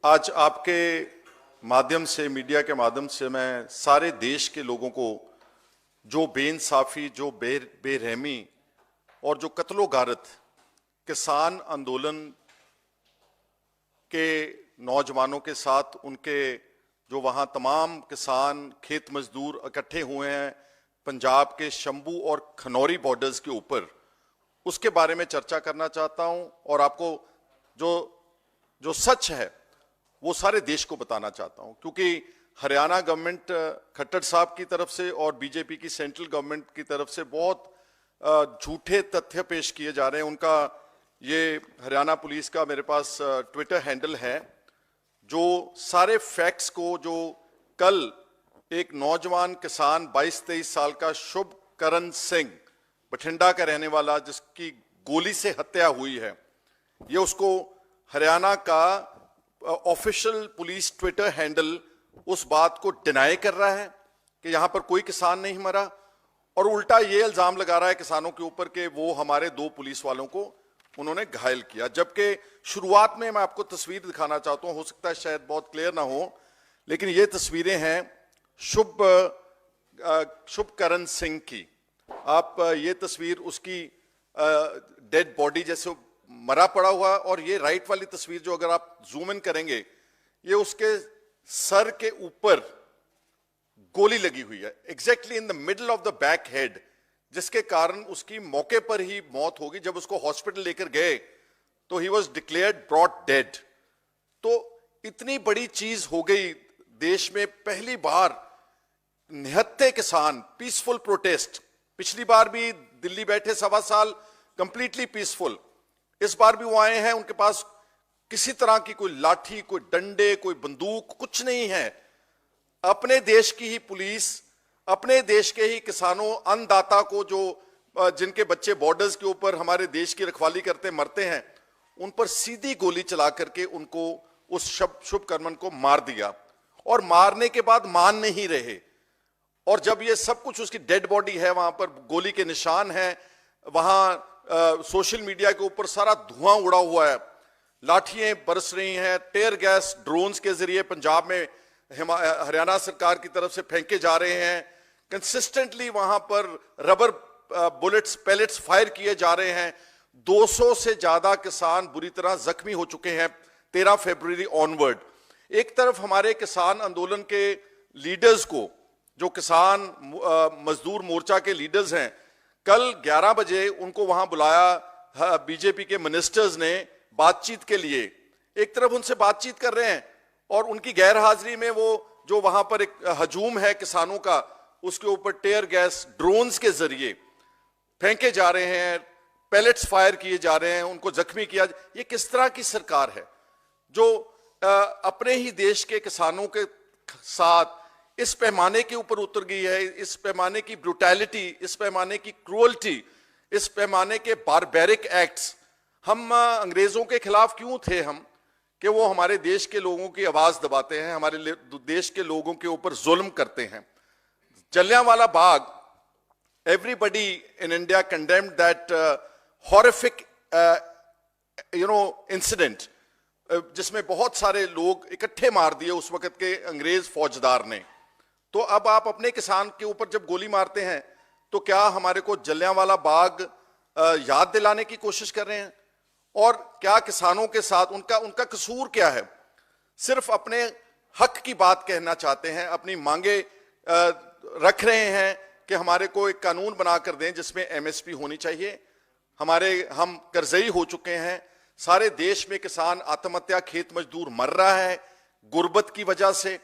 आज आपके माध्यम से, मीडिया के माध्यम से मैं सारे देश के लोगों को जो बेइंसाफी, जो बेरहमी और जो कत्लो गारत किसान आंदोलन के नौजवानों के साथ, उनके जो वहां तमाम किसान खेत मजदूर इकट्ठे हुए हैं पंजाब के शंभू और खनौरी बॉर्डर्स के ऊपर, उसके बारे में चर्चा करना चाहता हूं और आपको जो सच है वो सारे देश को बताना चाहता हूं। क्योंकि हरियाणा गवर्नमेंट खट्टर साहब की तरफ से और बीजेपी की सेंट्रल गवर्नमेंट की तरफ से बहुत झूठे तथ्य पेश किए जा रहे हैं। उनका ये हरियाणा पुलिस का मेरे पास ट्विटर हैंडल है, जो सारे फैक्ट्स को, जो कल एक नौजवान किसान 22-23 साल का शुभकरण सिंह, बठिंडा का रहने वाला, जिसकी गोली से हत्या हुई है, ये उसको हरियाणा का ऑफिशियल पुलिस ट्विटर हैंडल उस बात को डिनाई कर रहा है कि यहां पर कोई किसान नहीं मरा, और उल्टा ये इल्जाम लगा रहा है किसानों के ऊपर कि वो हमारे 2 पुलिस वालों को उन्होंने घायल किया। जबकि शुरुआत में मैं आपको तस्वीर दिखाना चाहता हूं, हो सकता है शायद बहुत क्लियर ना हो, लेकिन ये तस्वीरें हैं शुभकरण सिंह की। आप ये तस्वीर उसकी डेड बॉडी जैसे मरा पड़ा हुआ, और ये राइट वाली तस्वीर जो अगर आप जूम इन करेंगे, ये उसके सर के ऊपर गोली लगी हुई है, exactly in the middle of the back head, जिसके कारण उसकी मौके पर ही मौत होगी। जब उसको हॉस्पिटल लेकर गए तो he was declared brought dead. तो इतनी बड़ी चीज हो गई देश में, पहली बार निहत्थे किसान, पीसफुल प्रोटेस्ट। पिछली बार भी दिल्ली बैठे 1.25 साल कंप्लीटली पीसफुल, इस बार भी वो आए हैं, उनके पास किसी तरह की कोई लाठी, कोई डंडे, कोई बंदूक, कुछ नहीं है। अपने देश की ही पुलिस, अपने देश के ही किसानों, अन्नदाता को, जो जिनके बच्चे बॉर्डर्स के ऊपर हमारे देश की रखवाली करते मरते हैं, उन पर सीधी गोली चला करके उनको, उस शुभकर्मन को मार दिया। और मारने के बाद मान नहीं रहे, और जब ये सब कुछ, उसकी डेड बॉडी है, वहां पर गोली के निशान हैं, वहां सोशल मीडिया के ऊपर सारा धुआं उड़ा हुआ है, लाठियां बरस रही हैं, टेयर गैस ड्रोन्स के जरिए पंजाब में हरियाणा सरकार की तरफ से फेंके जा रहे हैं, कंसिस्टेंटली वहां पर रबर बुलेट्स, पैलेट्स फायर किए जा रहे हैं। 200 से ज्यादा किसान बुरी तरह जख्मी हो चुके हैं 13 फरवरी ऑनवर्ड। एक तरफ हमारे किसान आंदोलन के लीडर्स को, जो किसान मजदूर मोर्चा के लीडर्स हैं, कल 11 बजे उनको वहां बुलाया बीजेपी के मिनिस्टर्स ने बातचीत के लिए। एक तरफ उनसे बातचीत कर रहे हैं और उनकी गैर हाजिरी में वो जो वहां पर एक हजूम है किसानों का, उसके ऊपर टेयर गैस ड्रोन्स के जरिए फेंके जा रहे हैं, पैलेट्स फायर किए जा रहे हैं, उनको जख्मी किया। ये किस तरह की सरकार है जो अपने ही देश के किसानों के साथ इस पैमाने के ऊपर उतर गई है, इस पैमाने की ब्रूटैलिटी, इस पैमाने की क्रूअल्टी, इस पैमाने के बारबैरिक एक्ट्स। हम अंग्रेजों के खिलाफ क्यों थे हम, कि वो हमारे देश के लोगों की आवाज दबाते हैं, हमारे देश के लोगों के ऊपर जुल्म करते हैं। Jallianwala Bagh, everybody in India condemned that horrific incident, जिसमें बहुत सारे लोग इकट्ठे मार दिए उस वक्त के अंग्रेज फौजदार ने। तो अब आप अपने किसान के ऊपर जब गोली मारते हैं, तो क्या हमारे को जलियांवाला बाग याद दिलाने की कोशिश कर रहे हैं? और क्या किसानों के साथ उनका कसूर क्या है? सिर्फ अपने हक की बात कहना चाहते हैं, अपनी मांगे रख रहे हैं कि हमारे को एक कानून बनाकर दें जिसमें एमएसपी होनी चाहिए। हम कर्जई हो चुके हैं, सारे देश में किसान आत्महत्या, खेत मजदूर मर रहा है गुर्बत की वजह से,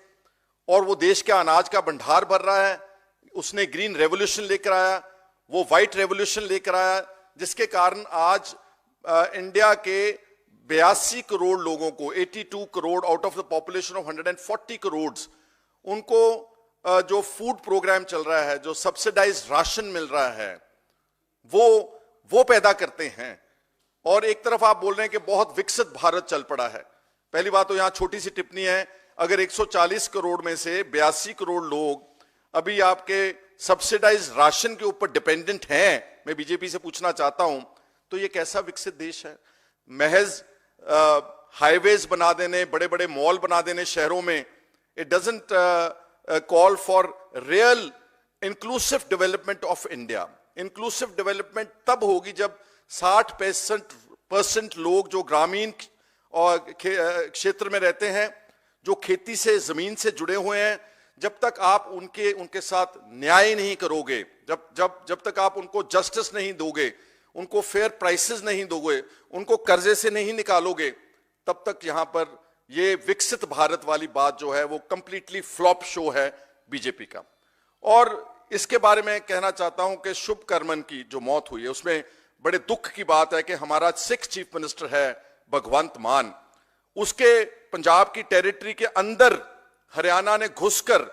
और वो देश के अनाज का भंडार भर रहा है। उसने ग्रीन रेवोल्यूशन लेकर आया, वो व्हाइट रेवोल्यूशन लेकर आया, जिसके कारण आज इंडिया के 82 करोड़ लोगों को, 82 crore out of the population of 140 crore, उनको जो फूड प्रोग्राम चल रहा है, जो सब्सिडाइज्ड राशन मिल रहा है, वो पैदा करते हैं। और एक तरफ आप बोल रहे हैं कि बहुत विकसित भारत चल पड़ा है। पहली बात तो यहां छोटी सी टिप्पणी है, अगर 140 करोड़ में से 82 करोड़ लोग अभी आपके सब्सिडाइज्ड राशन के ऊपर डिपेंडेंट हैं, मैं बीजेपी से पूछना चाहता हूं, तो ये कैसा विकसित देश है? महज हाईवेज बना देने, बड़े बड़े मॉल बना देने शहरों में, it doesn't call for real inclusive development of India. Inclusive development तब होगी जब 60% लोग जो ग्रामीण और क्षेत्र में रहते हैं, जो खेती से, जमीन से जुड़े हुए हैं, जब तक आप उनके साथ न्याय नहीं करोगे, जब तक आप उनको जस्टिस नहीं दोगे, उनको फेयर प्राइसेस नहीं दोगे, उनको कर्जे से नहीं निकालोगे, तब तक यहां पर ये विकसित भारत वाली बात जो है वो कंप्लीटली फ्लॉप शो है बीजेपी का। और इसके बारे में कहना चाहता हूं कि शुभ करमन की जो मौत हुई है उसमें बड़े दुख की बात है कि हमारा 6th चीफ मिनिस्टर है भगवंत मान, उसके पंजाब की टेरिटरी के अंदर हरियाणा ने घुसकर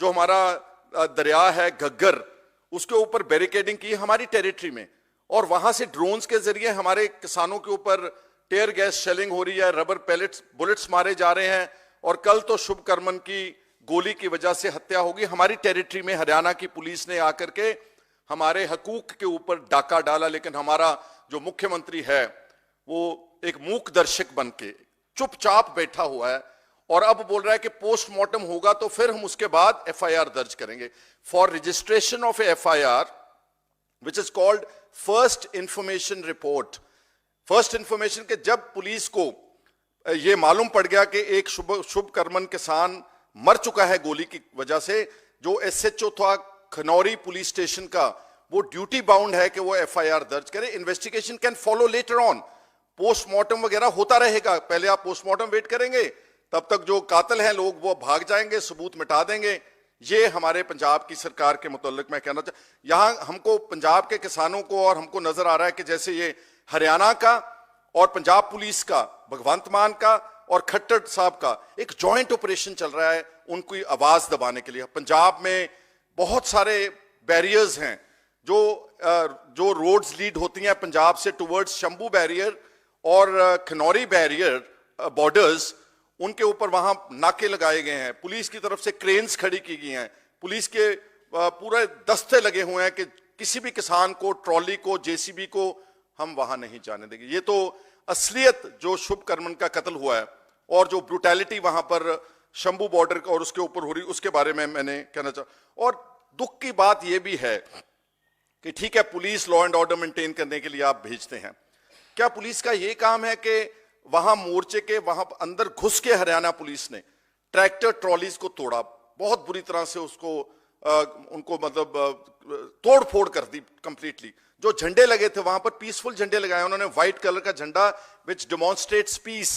जो हमारा दरिया है घग्गर, उसके ऊपर बैरिकेडिंग की हमारी टेरिटरी में, और वहां से ड्रोन्स के जरिए हमारे किसानों के ऊपर टेयर गैस शेलिंग हो रही है, रबर पैलेट्स बुलेट्स मारे जा रहे हैं, और कल तो शुभ करमन की गोली की वजह से हत्या होगी हमारी टेरिटरी में। हरियाणा की पुलिस ने आकर के हमारे हकूक के ऊपर डाका डाला, लेकिन हमारा जो मुख्यमंत्री है वो एक मूक दर्शक बन के चुपचाप बैठा हुआ है, और अब बोल रहा है कि पोस्टमार्टम होगा तो फिर हम उसके बाद एफआईआर दर्ज करेंगे। For registration of FIR which is called first information report, first information के जब पुलिस को यह मालूम पड़ गया कि एक शुभ करमन किसान मर चुका है गोली की वजह से, जो एसएचओ था खनौरी पुलिस स्टेशन का, वो ड्यूटी बाउंड है कि वो एफआईआर दर्ज करे। Investigation can follow later on, postmortem वगैरह होता रहेगा, पहले आप पोस्टमार्टम वेट करेंगे, तब तक जो कातिल हैं लोग वो भाग जाएंगे, सबूत मिटा देंगे। ये हमारे पंजाब की सरकार के मुताल्लिक मैं कहना यहां हमको पंजाब के किसानों को, और हमको नजर आ रहा है कि जैसे ये हरियाणा का और पंजाब पुलिस का, भगवंत मान का और खट्टर साहब का एक जॉइंट ऑपरेशन चल रहा है उनकी आवाज दबाने के लिए। पंजाब में बहुत सारे बैरियर्स हैं जो रोड्स लीड होती हैं पंजाब से टुवर्ड्स शंभू बैरियर और खनौरी बैरियर बॉर्डर्स, उनके ऊपर वहां नाके लगाए गए हैं, पुलिस की तरफ से क्रेन्स खड़ी की गई हैं, पुलिस के पूरे दस्ते लगे हुए हैं कि किसी भी किसान को, ट्रॉली को, जेसीबी को हम वहां नहीं जाने देंगे। ये तो असलियत जो शुभ करमन का कत्ल हुआ है और जो ब्रूटैलिटी वहां पर शंभू बॉर्डर और उसके ऊपर हो रही, उसके बारे में मैंने कहना चाह। और दुख की बात यह भी है कि ठीक है police law and order maintain करने के लिए आप भेजते हैं, क्या पुलिस का यह काम है कि वहां मोर्चे के वहां अंदर घुस के हरियाणा पुलिस ने ट्रैक्टर ट्रॉलीज को तोड़ा, बहुत बुरी तरह से उसको उनको मतलब तोड़ फोड़ कर दी कंप्लीटली। जो झंडे लगे थे वहां पर पीसफुल झंडे लगाए उन्होंने, व्हाइट कलर का झंडा विच डेमोन्स्ट्रेट्स पीस,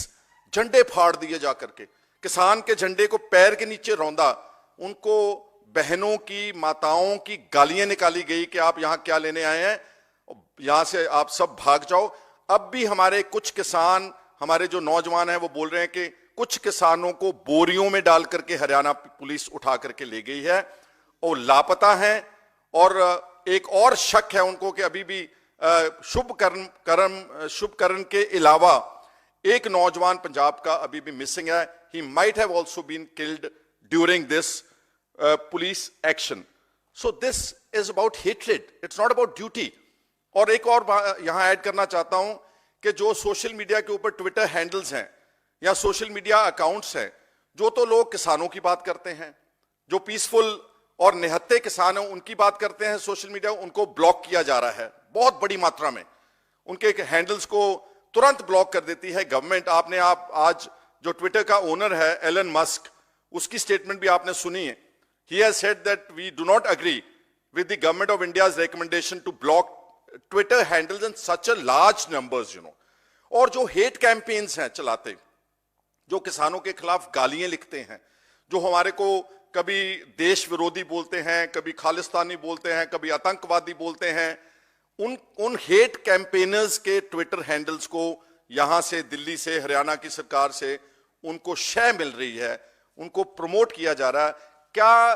झंडे फाड़ दिए जाकर के, किसान के झंडे को पैर के नीचे रौंदा, उनको बहनों की, माताओं की गालियां निकाली गई कि आप यहां क्या लेने आए हैं, यहां से आप सब भाग जाओ। अब भी हमारे कुछ किसान, हमारे जो नौजवान हैं वो बोल रहे हैं कि कुछ किसानों को बोरियों में डाल करके हरियाणा पुलिस उठा करके ले गई है और लापता हैं, और एक और शक है उनको कि अभी भी शुभ करण के अलावा एक नौजवान पंजाब का अभी भी मिसिंग है। He might have also been killed during this police action. So this is about hatred, it's not about duty. और एक और यहां ऐड करना चाहता हूं कि जो सोशल मीडिया के ऊपर ट्विटर हैंडल्स हैं या सोशल मीडिया अकाउंट्स हैं, जो तो लोग किसानों की बात करते हैं, जो पीसफुल और निहत्ते किसान हैं उनकी बात करते हैं, सोशल मीडिया उनको ब्लॉक किया जा रहा है बहुत बड़ी मात्रा में, उनके हैंडल्स को तुरंत ब्लॉक कर देती है गवर्नमेंट। आपने आज जो ट्विटर का ओनर है एलन मस्क, उसकी स्टेटमेंट भी आपने सुनी है। He has said that we do not agree with the government of India's recommendation to block Twitter handles in such a large numbers, you know. और जो हेट कैंपेन्स हैं चलाते, जो किसानोन के खिलाफ गालियां लिखते हैं, जो हमारे को कभी देश विरोधी बोलते हैं, कभी खालिस्तानी बोलते हैं, कभी आतंकवादी बोलते हैं, उन हेट कैंपेनर्स के ट्विटर हैंडल्स को यहां से, दिल्ली से, हरियाणा की सरकार से उनको शय मिल रही है, उनको प्रमोट किया जा रहा है। क्या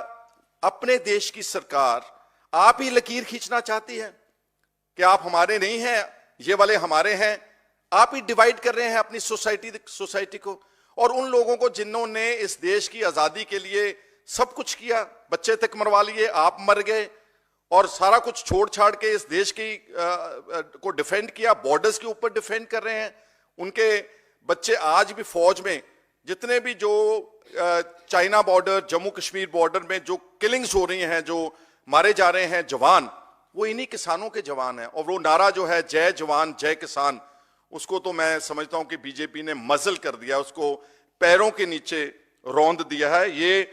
अपने देश की सरकार आप ही लकीर खींचना चाहती है कि आप हमारे नहीं हैं, ये वाले हमारे हैं? आप ही डिवाइड कर रहे हैं अपनी सोसाइटी को, और उन लोगों को जिन्होंने इस देश की आजादी के लिए सब कुछ किया, बच्चे तक मरवा लिए, आप मर गए, और सारा कुछ छोड़ छाड़ के इस देश की को डिफेंड किया, बॉर्डर्स के ऊपर डिफेंड कर रहे हैं, उनके बच्चे आज भी फौज में, जितने भी जो China border, Jammu Kashmir border में जो किलिंग्स हो रही हैं, जो मारे जा रहे हैं जवान, वो इन्हीं किसानों के जवान हैं। और वो नारा जो है जय जवान जय किसान, उसको तो मैं समझता हूं कि बीजेपी ने मजल कर दिया, उसको पैरों के नीचे रौंद दिया है। ये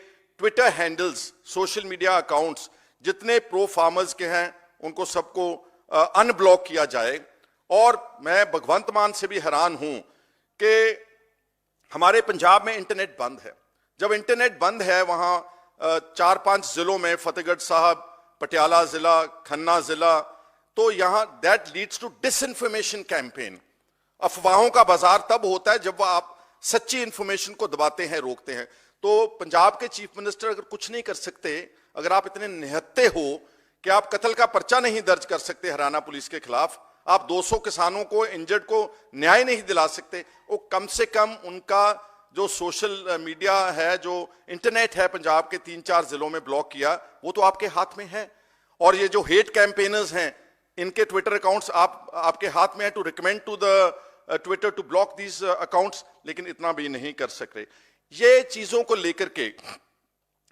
Twitter handles, social media accounts जितने प्रो फार्मर्स के हैं, उनको सबको अनब्लॉक किया जाए। और मैं भगवंत मान से भी हैरान हूं कि हमारे पंजाब में इंटरनेट बंद है। जब इंटरनेट बंद है वहां 4-5 जिलों में, फतेहगढ़ साहब, पटियाला जिला, खन्ना जिला, तो यहां that leads to disinformation campaign. अफवाहों का बाजार तब होता है जब आप सच्ची इंफॉर्मेशन को दबाते हैं, रोकते हैं। तो पंजाब के चीफ मिनिस्टर अगर कुछ नहीं कर सकते, अगर आप इतने निहत्ते हो कि आप कत्ल का पर्चा नहीं दर्ज कर सकते हरियाणा पुलिस के खिलाफ, आप 200 किसानों को, इंजर्ड को न्याय नहीं दिला सकते, वो कम से कम उनका जो सोशल मीडिया है, जो इंटरनेट है पंजाब के 3-4 जिलों में ब्लॉक किया, वो तो आपके हाथ में है। और ये जो हेट कैंपेनर्स हैं, इनके ट्विटर अकाउंट्स आपके हाथ में है to recommend to the Twitter to block these accounts, लेकिन इतना भी नहीं कर सकते। ये चीजों को लेकर के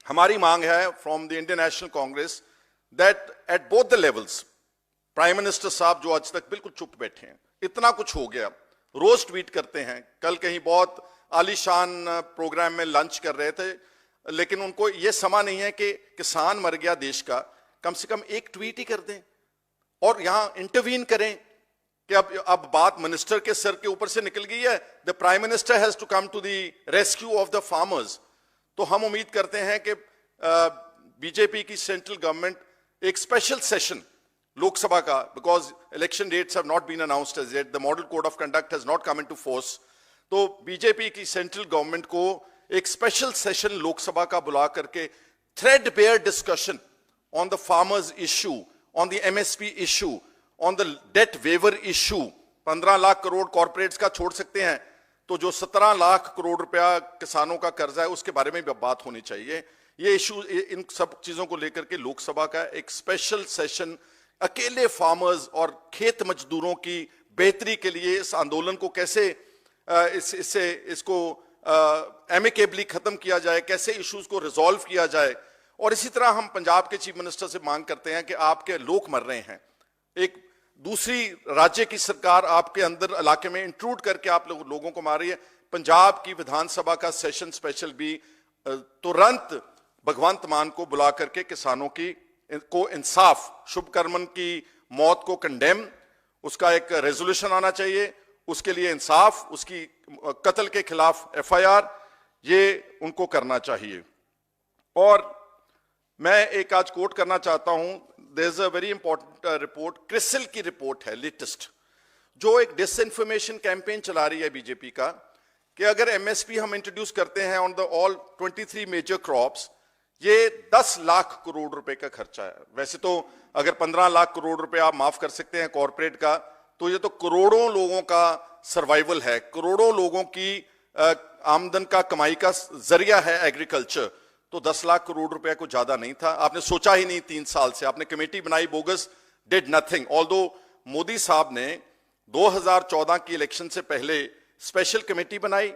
हमारी मांग है from the Indian national Congress that at both the levels, prime minister साहब जो आज तक बिल्कुल चुप बैठे हैं, इतना कुछ हो गया, रोज ट्वीट करते हैं, कल कहीं बहुत आलीशान प्रोग्राम में लंच कर रहे थे, लेकिन उनको यह समा नहीं है कि किसान मर गया देश का, कम से कम एक ट्वीट ही कर दें और यहां इंटरवीन करें कि अब बात मिनिस्टर के सर के ऊपर से निकल गई है, the prime minister has to come to the rescue of the farmers. तो हम उम्मीद करते हैं कि बीजेपी की सेंट्रल गवर्नमेंट एक स्पेशल सेशन लोकसभा का, because election dates have not been announced as yet, the model code of conduct has not come into force, तो बीजेपी की सेंट्रल गवर्नमेंट को एक स्पेशल सेशन लोकसभा का बुला करके threadbare discussion on the farmers issue, on the MSP issue, on the debt waiver issue, 15 lakh crore corporates का छोड़ सकते हैं, तो जो 17 लाख करोड़ रुपया किसानों का कर्जा है उसके बारे में भी बात होनी चाहिए। ये इशू, इन सब चीजों को लेकर के लोकसभा का एक स्पेशल सेशन, अकेले फार्मर्स और खेत मजदूरों की बेहतरी के लिए इस आंदोलन को कैसे इसको एमिकेबली खत्म किया जाए, कैसे इश्यूज को रिजॉल्व किया जाए। और इसी तरह हम पंजाब के चीफ मिनिस्टर से मांग करते हैं कि आपके लोग मर रहे हैं, एक दूसरी राज्य की सरकार आपके अंदर इलाके में इंट्रूड करके आप लोगों को मार रही है। पंजाब की विधानसभा का सेशन स्पेशल भी तुरंत भगवंत मान को बुला करके किसानों को इंसाफ, शुभकर्मन की मौत को कंडेम, उसका एक रेजोल्यूशन आना चाहिए, उसके लिए इंसाफ, उसकी कत्ल के खिलाफ एफआईआर, ये उनको करना चाहिए। और मैं एक आज कोट करना चाहता हूं, there is a very important report, CRISIL की रिपोर्ट है लेटेस्ट, जो एक डिसइंफॉर्मेशन कैंपेन चला रही है बीजेपी का कि अगर एमएसपी हम इंट्रोड्यूस करते हैं on the all 23 major crops, ये 10 लाख करोड़ रुपए का खर्चा है। वैसे तो अगर 15 लाख करोड़ रुपए आप माफ कर सकते हैं कॉर्पोरेट का, तो ये तो करोड़ों लोगों का सर्वाइवल है, करोड़ों लोगों की आमदन का, कमाई का जरिया है एग्रीकल्चर। तो 10 लाख करोड़ रुपए को ज्यादा नहीं था, आपने सोचा ही नहीं 3 साल से, आपने कमेटी बनाई bogus, did nothing. Although Modi साहब ने 2014 की इलेक्शन से पहले स्पेशल कमेटी बनाई,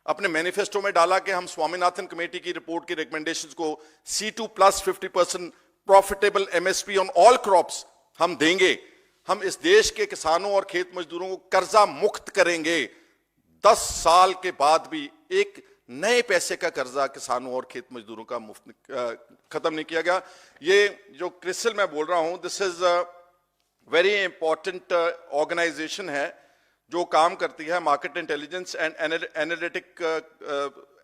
अपने मैनिफेस्टो में डाला कि हम स्वामीनाथन कमेटी की रिपोर्ट की रिकमेंडेशंस को C2 plus 50% profitable MSP on all crops हम देंगे, हम इस देश के किसानों और खेत मजदूरों को कर्जा मुक्त करेंगे। 10 साल के बाद भी एक नए पैसे का कर्जा किसानों और खेत मजदूरों का मुफ्त खत्म नहीं किया गया। ये जो क्रिसिल मैं बोल रहा हूं, this is a very important organisation है जो काम करती है market intelligence and analytic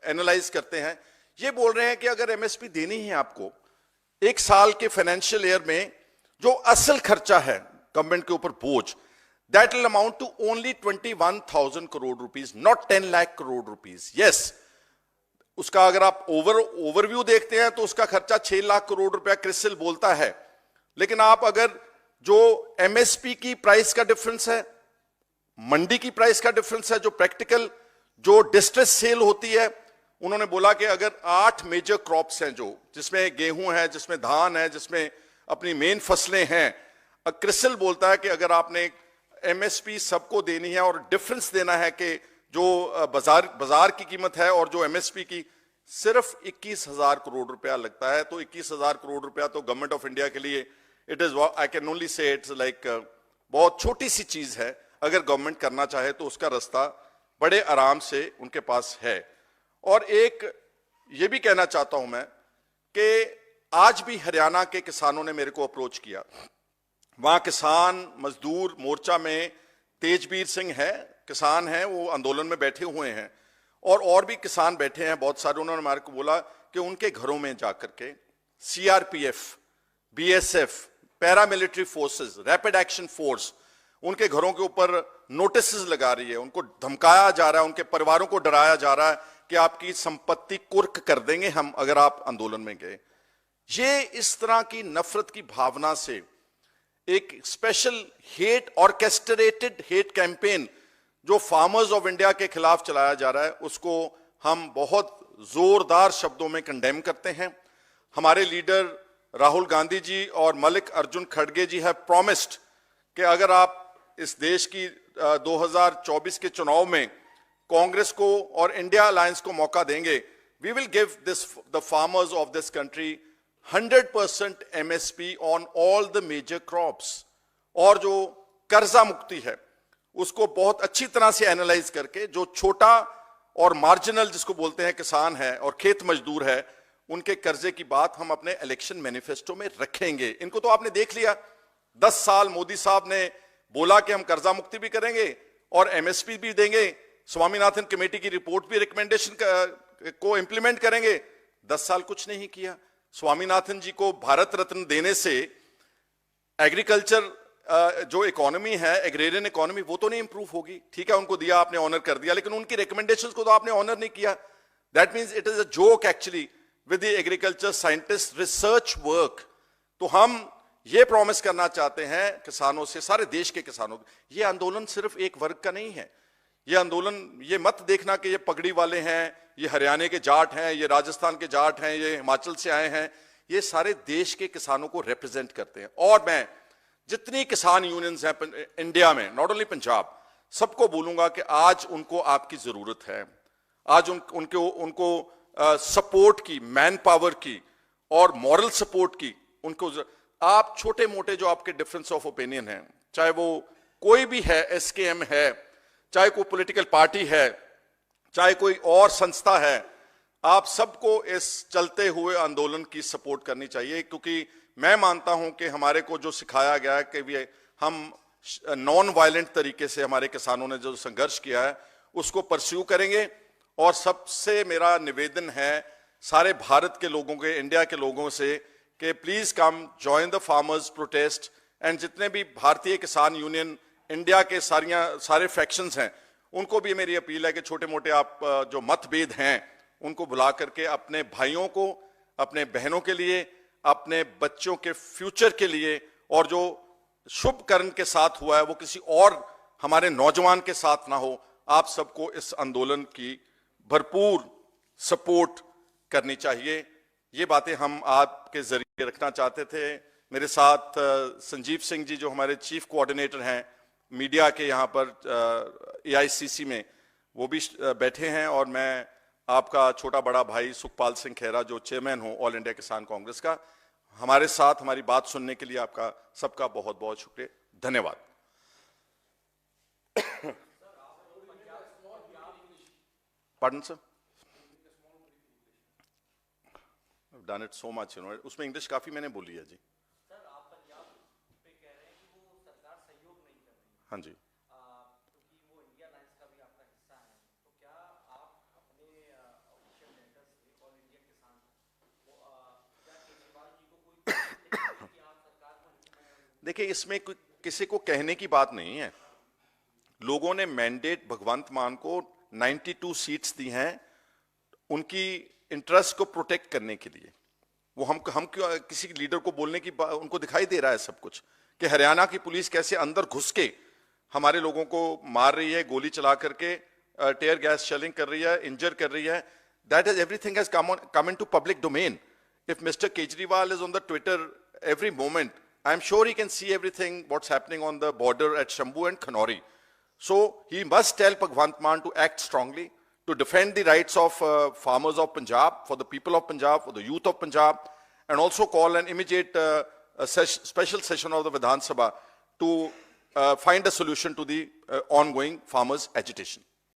analyse करते हैं। ये बोल रहे हैं कि अगर एमएसपी देनी है आपको, एक साल के फाइनेंशियल ईयर में जो असल खर्चा है गवर्नमेंट के ऊपर बोझ, that will amount to only 21,000 crore rupees, not 10 lakh crore rupees. Yes, उसका अगर आप ओवरव्यू देखते हैं तो उसका खर्चा 6 लाख करोड़ रुपया क्रिसिल बोलता है, लेकिन आप अगर जो एमएसपी की प्राइस का डिफरेंस है, मंडी की प्राइस का डिफरेंस है, जो प्रैक्टिकल जो डिस्ट्रेस सेल होती है, उन्होंने बोला कि अगर 8 मेजर क्रॉप्स हैं, जो जिसमें गेहूं है, जिसमें धान है, जिसमें अपनी मेन फसलें हैं, क्रिसिल बोलता है कि अगर आपने एमएसपी सबको देनी है और डिफरेंस देना है कि जो बाजार की कीमत है और जो एमएसपी की सिर्फ 21,000 करोड़ रुपया लगता है। तो 21,000 करोड़ रुपया तो गवर्नमेंट ऑफ इंडिया के लिए it is, I can only say it's like बहुत छोटी सी चीज है। अगर गवर्नमेंट करना चाहे तो उसका रास्ता बड़े आराम से उनके पास है। और एक ये भी कहना चाहता हूं मैं कि आज भी हरियाणा के किसानों ने मेरे को अप्रोच किया। वहां किसान मजदूर मोर्चा में तेजवीर सिंह है, किसान हैं, वो आंदोलन में बैठे हुए हैं, और भी किसान बैठे हैं बहुत सारे। उन्होंने हमारे को बोला कि उनके घरों में जाकर के CRPF, BSF, paramilitary forces, rapid action force उनके घरों के ऊपर नोटिस लगा रही है, उनको धमकाया जा रहा है, उनके परिवारों को डराया जा रहा है कि आपकी संपत्ति कुर्क कर देंगे हम अगर आप आंदोलन में गए। ये इस तरह की नफरत की भावना से एक special hate, orchestrated hate campaign जो फार्मर्स ऑफ इंडिया के खिलाफ चलाया जा रहा है, उसको हम बहुत जोरदार शब्दों में कंडेम करते हैं। हमारे लीडर राहुल गांधी जी और मल्लिक अर्जुन खड़गे जी हैव प्रॉमिस्ड कि अगर आप इस देश की 2024 के चुनाव में कांग्रेस को और इंडिया अलायंस को मौका देंगे, we will give this the farmers of this country 100% MSP on all the major crops. और जो कर्जा मुक्ति है उसको बहुत अच्छी तरह से एनालाइज करके जो छोटा और मार्जिनल जिसको बोलते हैं किसान है और खेत मजदूर है, उनके कर्जे की बात हम अपने इलेक्शन मैनिफेस्टो में रखेंगे। इनको तो आपने देख लिया, 10 साल मोदी साहब ने बोला कि हम कर्जा मुक्ति भी करेंगे और एमएसपी भी देंगे, स्वामीनाथन कमेटी की रिपोर्ट भी रिकमेंडेशन को इंप्लीमेंट करेंगे। 10 साल कुछ नहीं किया। स्वामीनाथन जी को भारत रत्न देने से एग्रीकल्चर जो इकोनॉमी है, एग्रेरियन इकोनॉमी, वो तो नहीं इंप्रूव होगी। ठीक है, उनको दिया आपने, ऑनर कर दिया, लेकिन उनकी रिकमेंडेशंस को तो आपने ऑनर नहीं किया। That means it is a joke actually with the agriculture scientist research work. तो हम ये प्रॉमिस करना चाहते हैं किसानों से, सारे देश के किसानों को, ये आंदोलन सिर्फ एक वर्ग का नहीं है। ये आंदोलन, ये मत देखना कि ये पगड़ी वाले हैं, ये हरियाणा के जाट हैं, ये राजस्थान के जाट हैं, ये हिमाचल से आए हैं, ये सारे देश के किसानों को रिप्रेजेंट करते हैं। और मैं जितनी किसान यूनियंस हैं इंडिया में, नॉट ओनली पंजाब, सबको बोलूंगा कि आज उनको आपकी जरूरत है। आज उनको सपोर्ट की, मैन पावर की और मॉरल सपोर्ट की उनको। आप छोटे मोटे जो आपके डिफरेंस ऑफ ओपिनियन हैं, चाहे वो कोई भी है, एसकेएम है, चाहे कोई पॉलिटिकल पार्टी है, चाहे कोई और संस्था है, आप सबको इस चलते हुए आंदोलन की सपोर्ट करनी चाहिए। क्योंकि मैं मानता हूं कि हमारे को जो सिखाया गया है कि हम नॉन वायलेंट तरीके से हमारे किसानों ने जो संघर्ष किया है उसको परस्यू करेंगे। और सबसे मेरा निवेदन है सारे भारत के लोगों के, इंडिया के लोगों से कि please come join the farmers protest. And जितने भी भारतीय किसान यूनियन इंडिया के सारे फैक्शंस हैं, उनको भी मेरी अपील है कि छोटे मोटे आप जो मतभेद हैं उनको बुला करके अपने भाइयों को, अपने बहनों के लिए, अपने बच्चों के फ्यूचर के लिए, और जो शुभ कर्म के साथ हुआ है वो किसी और हमारे नौजवान के साथ ना हो। आप सबको इस आंदोलन की भरपूर सपोर्ट करनी चाहिए। ये बातें हम आपके जरिए रखना चाहते थे। मेरे साथ संजीव सिंह जी जो हमारे चीफ कोऑर्डिनेटर हैं मीडिया के यहाँ पर एआईसीसी में, वो भी बैठे हैं। और मैं आपका छोटा बड़ा भाई सुखपाल सिंह खेरा जो चेयरमैन हूँ ऑल इंडिया किसान कांग्रेस का, हमारे साथ हमारी बात सुनने के लिए आपका सबका बहुत बहुत शुक्रिया, धन्यवाद। Pardon sir? I've done it so much, you know. उसमें इंग्लिश काफी मैंने बोली है जी। सर, आप पंजाब पे कह रहे हैं कि वो सरकार सहयोग नहीं कर रही। हाँ जी। क्योंकि वो इंडिया अलायंस का भी आपका हिस्सा है, तो क्या आप अपने ऑफिशियल लेटर से ऑल इंडिया किसान को क्या केजरीवाल जी को कोई कि आप सरकार को? देखिए, इसमें किसी को कहने की बात नहीं है। लोगों ने मैंडेट भगवंत मान को 92 सीट्स दी हैं उनकी इंटरेस्ट को प्रोटेक्ट करने के लिए। वो हम क्यों किसी लीडर को बोलने की उनको दिखाई दे रहा है सब कुछ कि हरियाणा की पुलिस कैसे अंदर घुस के हमारे लोगों को मार रही है, गोली चला करके टेयर गैस शेलिंग कर रही है, इंजर कर रही है। That is everything has come into public domain. If mister Kejriwal is on the Twitter every moment, I am sure he can see everything what's happening on the border at Shambhu and Khanauri. So he must tell Bhagwant Mann to act strongly, to defend the rights of farmers of Punjab, for the people of Punjab, for the youth of Punjab, and also call an immediate special session of the Vidhan Sabha to find a solution to the ongoing farmers' agitation.